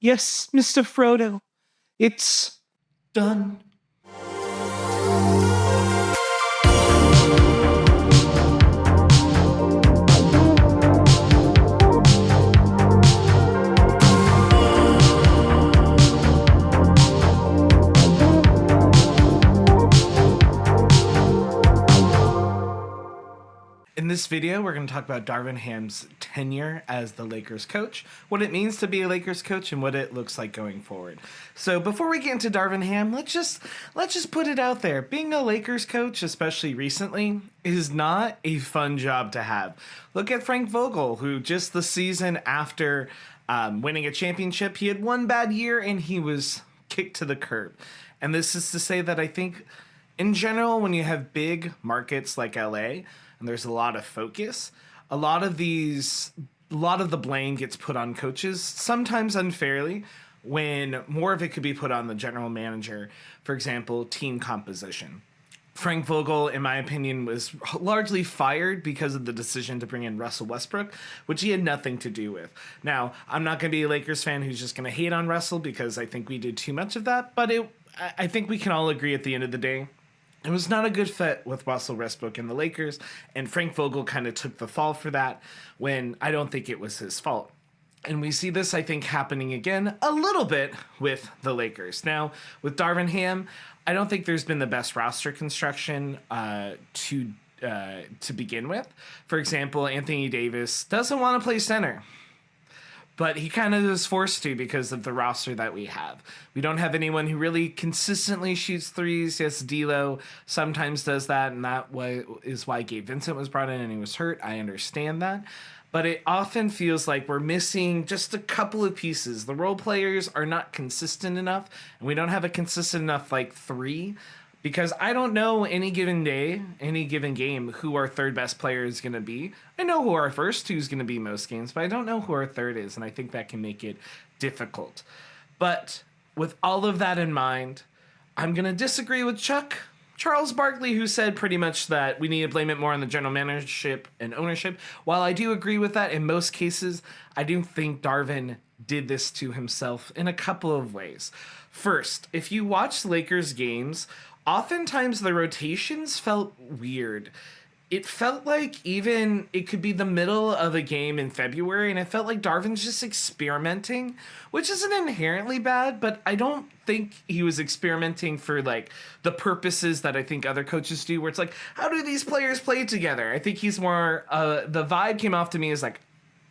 Yes, Mr. Frodo. It's done. In this video, we're going to talk about Darvin Ham's tenure as the Lakers coach, what it means to be a Lakers coach, and what it looks like going forward. So before we get into Darvin Ham, let's just put it out there. Being a Lakers coach, especially recently, is not a fun job to have. Look at Frank Vogel, who just the season after winning a championship, he had one bad year and he was kicked to the curb. And this is to say that I think, in general, when you have big markets like LA, and there's a lot of focus, a lot of the blame gets put on coaches, sometimes unfairly, when more of it could be put on the general manager. For example, team composition. Frank Vogel, in my opinion, was largely fired because of the decision to bring in Russell Westbrook, which he had nothing to do with. Now, I'm not going to be a Lakers fan who's just going to hate on Russell because I think we did too much of that, but I think we can all agree at the end of the day, it was not a good fit with Russell Westbrook and the Lakers, and Frank Vogel kind of took the fall for that when I don't think it was his fault. And we see this, I think, happening again a little bit with the Lakers. Now, with Darvin Ham, I don't think there's been the best roster construction to begin with. For example, Anthony Davis doesn't want to play center, but he kind of is forced to because of the roster that we have. We don't have anyone who really consistently shoots threes. Yes, D'Lo sometimes does that, and that is why Gabe Vincent was brought in and he was hurt. I understand that. But it often feels like we're missing just a couple of pieces. The role players are not consistent enough, and we don't have a consistent enough, three. Because I don't know any given day, any given game, who our third best player is going to be. I know who our first two is going to be most games, but I don't know who our third is, and I think that can make it difficult. But with all of that in mind, I'm going to disagree with Charles Barkley, who said pretty much that we need to blame it more on the general managership and ownership. While I do agree with that in most cases, I do think Darvin did this to himself in a couple of ways. First, if you watch Lakers games, oftentimes the rotations felt weird. It felt like even it could be the middle of a game in February, and it felt like Darvin's just experimenting, which isn't inherently bad, but I don't think he was experimenting for the purposes that I think other coaches do, where it's like, how do these players play together? I think he's more, the vibe came off to me as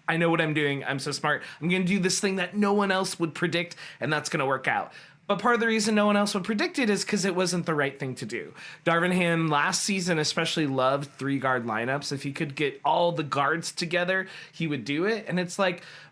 I know what I'm doing. I'm so smart. I'm going to do this thing that no one else would predict, and that's going to work out. But part of the reason no one else would predict it is because it wasn't the right thing to do. Darvin Ham last season especially loved 3-guard lineups. If he could get all the guards together, he would do it. And it's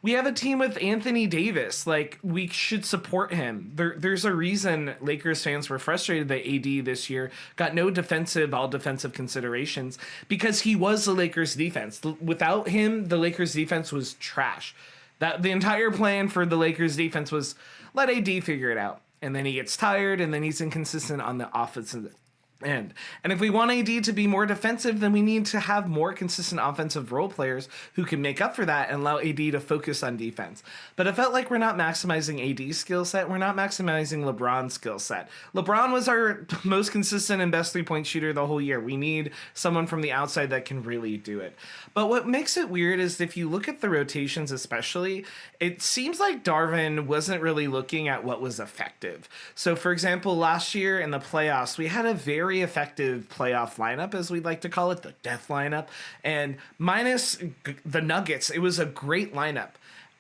we have a team with Anthony Davis. We should support him. There's a reason Lakers fans were frustrated that AD this year got no all defensive considerations, because he was the Lakers defense. Without him, the Lakers defense was trash. The entire plan for the Lakers defense was let AD figure it out. And then he gets tired, and then he's inconsistent on the offensive end. And if we want AD to be more defensive, then we need to have more consistent offensive role players who can make up for that and allow AD to focus on defense. But it felt like we're not maximizing AD's skill set. We're not maximizing LeBron's skill set. LeBron was our most consistent and best three-point shooter the whole year. We need someone from the outside that can really do it. But what makes it weird is if you look at the rotations especially, it seems like Darvin wasn't really looking at what was effective. So, for example, last year in the playoffs, we had a very effective playoff lineup, as we'd like to call it, the death lineup. And minus the Nuggets, it was a great lineup.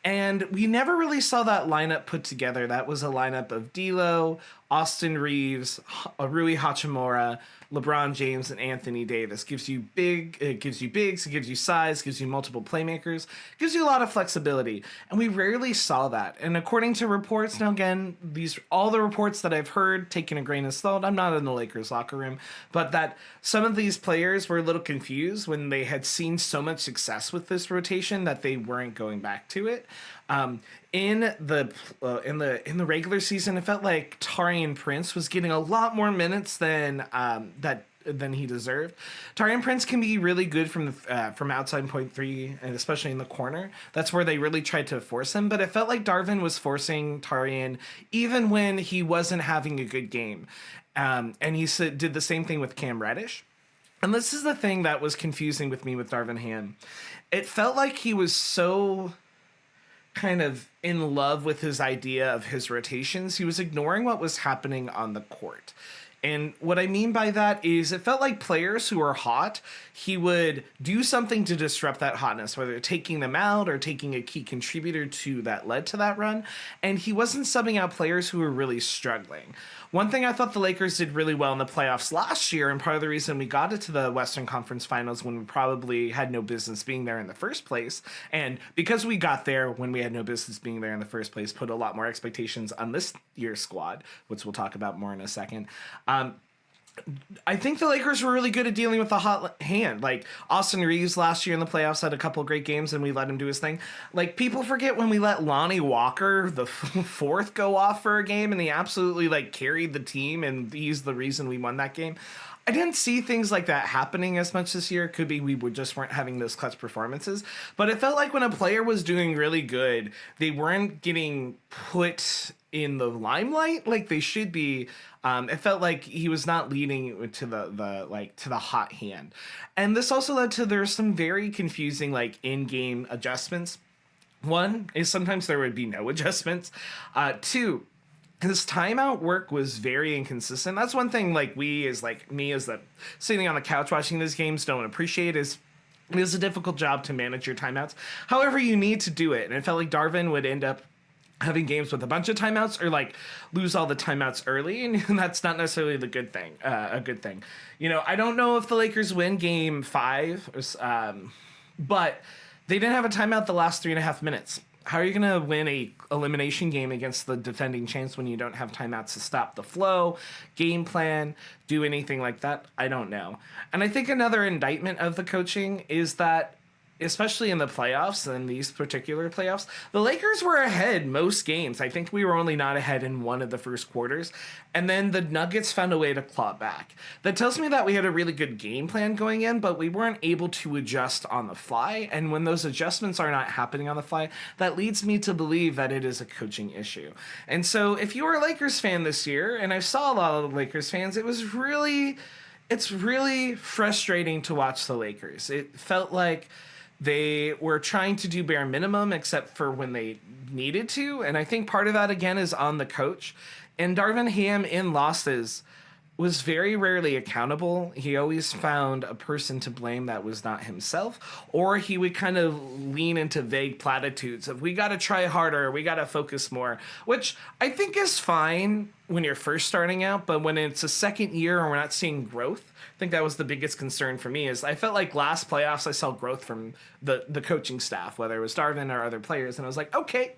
And we never really saw that lineup put together. That was a lineup of D'Lo, Austin Reeves, Rui Hachimura, LeBron James, and Anthony Davis. It gives you bigs, it gives you size, gives you multiple playmakers, gives you a lot of flexibility. And we rarely saw that. And according to reports, now again, all the reports that I've heard, taking a grain of salt, I'm not in the Lakers locker room, but that some of these players were a little confused when they had seen so much success with this rotation that they weren't going back to it. In the regular season, it felt like Taurean Prince was getting a lot more minutes than that than he deserved. Taurean Prince can be really good from outside point three, and especially in the corner. That's where they really tried to force him. But it felt like Darvin was forcing Taurean even when he wasn't having a good game. And he did the same thing with Cam Reddish. And this is the thing that was confusing with me with Darvin Ham. It felt like he was so kind of in love with his idea of his rotations. He was ignoring what was happening on the court. And what I mean by that is it felt like players who are hot, he would do something to disrupt that hotness, whether taking them out or taking a key contributor to that led to that run. And he wasn't subbing out players who were really struggling. One thing I thought the Lakers did really well in the playoffs last year, and part of the reason we got it to the Western Conference Finals when we probably had no business being there in the first place, and because we got there when we had no business being there in the first place, put a lot more expectations on this year's squad, which we'll talk about more in a second. I think the Lakers were really good at dealing with a hot hand. Like, Austin Reeves last year in the playoffs had a couple great games and we let him do his thing. Like, people forget when we let Lonnie Walker, the fourth, go off for a game and he absolutely, like, carried the team and he's the reason we won that game. I didn't see things like that happening as much this year. Could be we just weren't having those clutch performances. But it felt like when a player was doing really good, they weren't getting put in the limelight like they should be. It felt like he was not leading to the hot hand. And this also led to there's some very confusing like in-game adjustments. One is sometimes there would be no adjustments. Two, his timeout work was very inconsistent. That's one thing like we as like me as the sitting on the couch watching these games don't appreciate is it is a difficult job to manage your timeouts. However, you need to do it. And it felt like Darvin would end up having games with a bunch of timeouts or like lose all the timeouts early. And that's not necessarily a good thing. You know, I don't know if the Lakers win game 5, but they didn't have a timeout the last 3.5 minutes. How are you going to win a elimination game against the defending champs when you don't have timeouts to stop the flow, game plan, do anything like that? I don't know. And I think another indictment of the coaching is that, especially in the playoffs and these particular playoffs, the Lakers were ahead most games. I think we were only not ahead in one of the first quarters. And then the Nuggets found a way to claw back. That tells me that we had a really good game plan going in, but we weren't able to adjust on the fly. And when those adjustments are not happening on the fly, that leads me to believe that it is a coaching issue. And so if you were a Lakers fan this year, and I saw a lot of the Lakers fans, it's really frustrating to watch the Lakers. It felt like they were trying to do bare minimum except for when they needed to. And I think part of that, again, is on the coach. And Darvin Ham in losses was very rarely accountable. He always found a person to blame that was not himself. Or he would kind of lean into vague platitudes of, we got to try harder, we got to focus more. Which I think is fine when you're first starting out. But when it's a second year and we're not seeing growth, I think that was the biggest concern for me. Is I felt like last playoffs I saw growth from the coaching staff, whether it was Darvin or other players, and I was like, okay,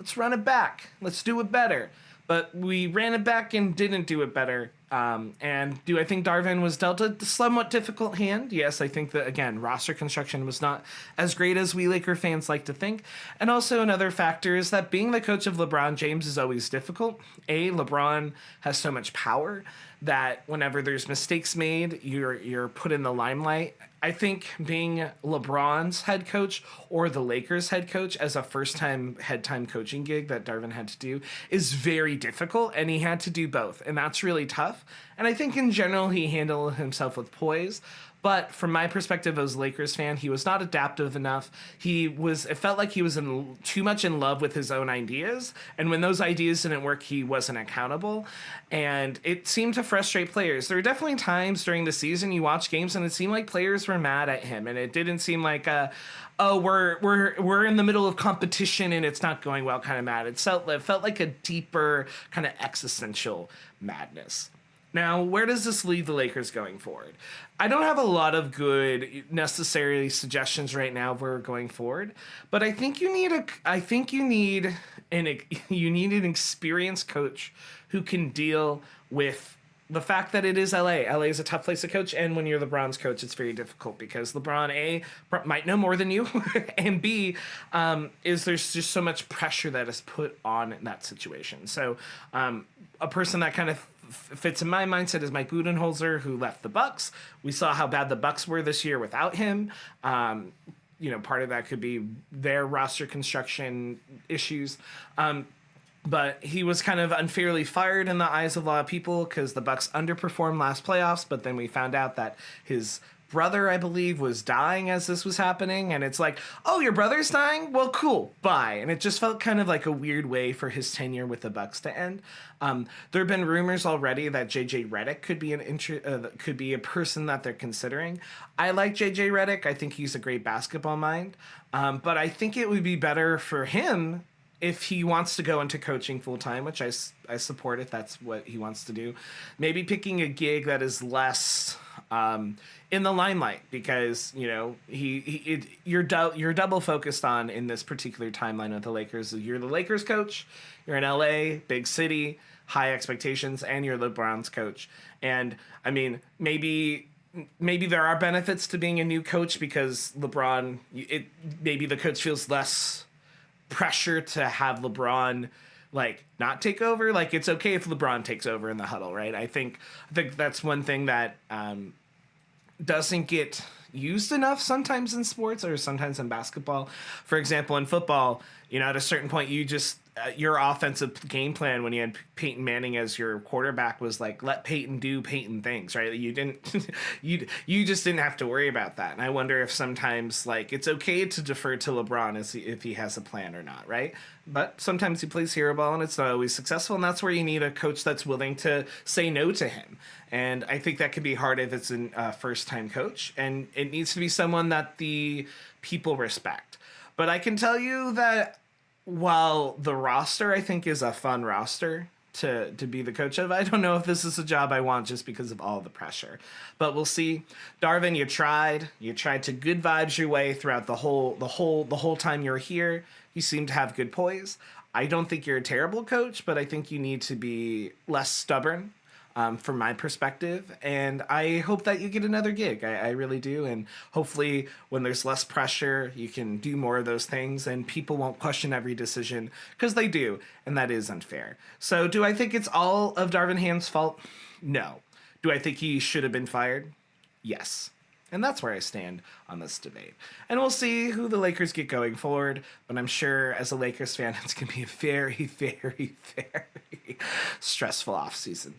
let's run it back, let's do it better. But we ran it back and didn't do it better. And do I think Darvin was dealt a somewhat difficult hand? Yes, I think that, again, roster construction was not as great as we Laker fans like to think. And also another factor is that being the coach of LeBron James is always difficult. LeBron has so much power that whenever there's mistakes made, you're put in the limelight. I think being LeBron's head coach or the Lakers head coach as a first-time head-time coaching gig that Darvin had to do is very difficult, and he had to do both, and that's really tough. And I think in general he handled himself with poise. But from my perspective as a Lakers fan, he was not adaptive enough. It felt like he was too much in love with his own ideas. And when those ideas didn't work, he wasn't accountable. And it seemed to frustrate players. There were definitely times during the season you watch games and it seemed like players were mad at him. And it didn't seem like we're in the middle of competition and it's not going well kind of mad. It felt like a deeper kind of existential madness. Now, where does this leave the Lakers going forward? I don't have a lot of good necessarily suggestions right now for going forward, but I think you need an experienced coach who can deal with the fact that it is LA. LA is a tough place to coach, and when you're LeBron's coach, it's very difficult because LeBron, A, might know more than you, and B, there's just so much pressure that is put on in that situation. So a person that kind of fits in my mindset is Mike Budenholzer, who left the Bucks. We saw how bad the Bucks were this year without him. Part of that could be their roster construction issues. But he was kind of unfairly fired in the eyes of a lot of people because the Bucks underperformed last playoffs. But then we found out that his brother, I believe, was dying as this was happening. And it's like, oh, your brother's dying? Well, cool, bye. And it just felt kind of like a weird way for his tenure with the Bucks to end. There have been rumors already that JJ Redick could be a person that they're considering. I like JJ Redick. I think he's a great basketball mind. But I think it would be better for him if he wants to go into coaching full time, which I support if that's what he wants to do. Maybe picking a gig that is less in the limelight, because you're double focused on in this particular timeline with the Lakers. You're the Lakers coach, you're in LA, big city, high expectations, and you're LeBron's coach. And I mean, maybe there are benefits to being a new coach because maybe the coach feels less pressure to have LeBron not take over. It's okay if LeBron takes over in the huddle, right? I think that's one thing that doesn't get used enough sometimes in sports or sometimes in basketball. For example, in football, at a certain point, you just your offensive game plan when you had Peyton Manning as your quarterback was let Peyton do Peyton things, right? You didn't, you just didn't have to worry about that. And I wonder if sometimes it's okay to defer to LeBron if he has a plan or not, right? But sometimes he plays hero ball and it's not always successful, and that's where you need a coach that's willing to say no to him. And I think that could be hard if it's a first-time coach, and it needs to be someone that the people respect. But I can tell you that while the roster, I think, is a fun roster to be the coach of, I don't know if this is a job I want just because of all the pressure. But we'll see. Darvin, you tried to good vibes your way throughout the whole time you're here. You seem to have good poise. I don't think you're a terrible coach, but I think you need to be less stubborn. From my perspective, and I hope that you get another gig. I really do, and hopefully when there's less pressure, you can do more of those things, and people won't question every decision, because they do, and that is unfair. So do I think it's all of Darvin Ham's fault? No. Do I think he should have been fired? Yes. And that's where I stand on this debate. And we'll see who the Lakers get going forward, but I'm sure as a Lakers fan, it's going to be a very, very, very stressful offseason.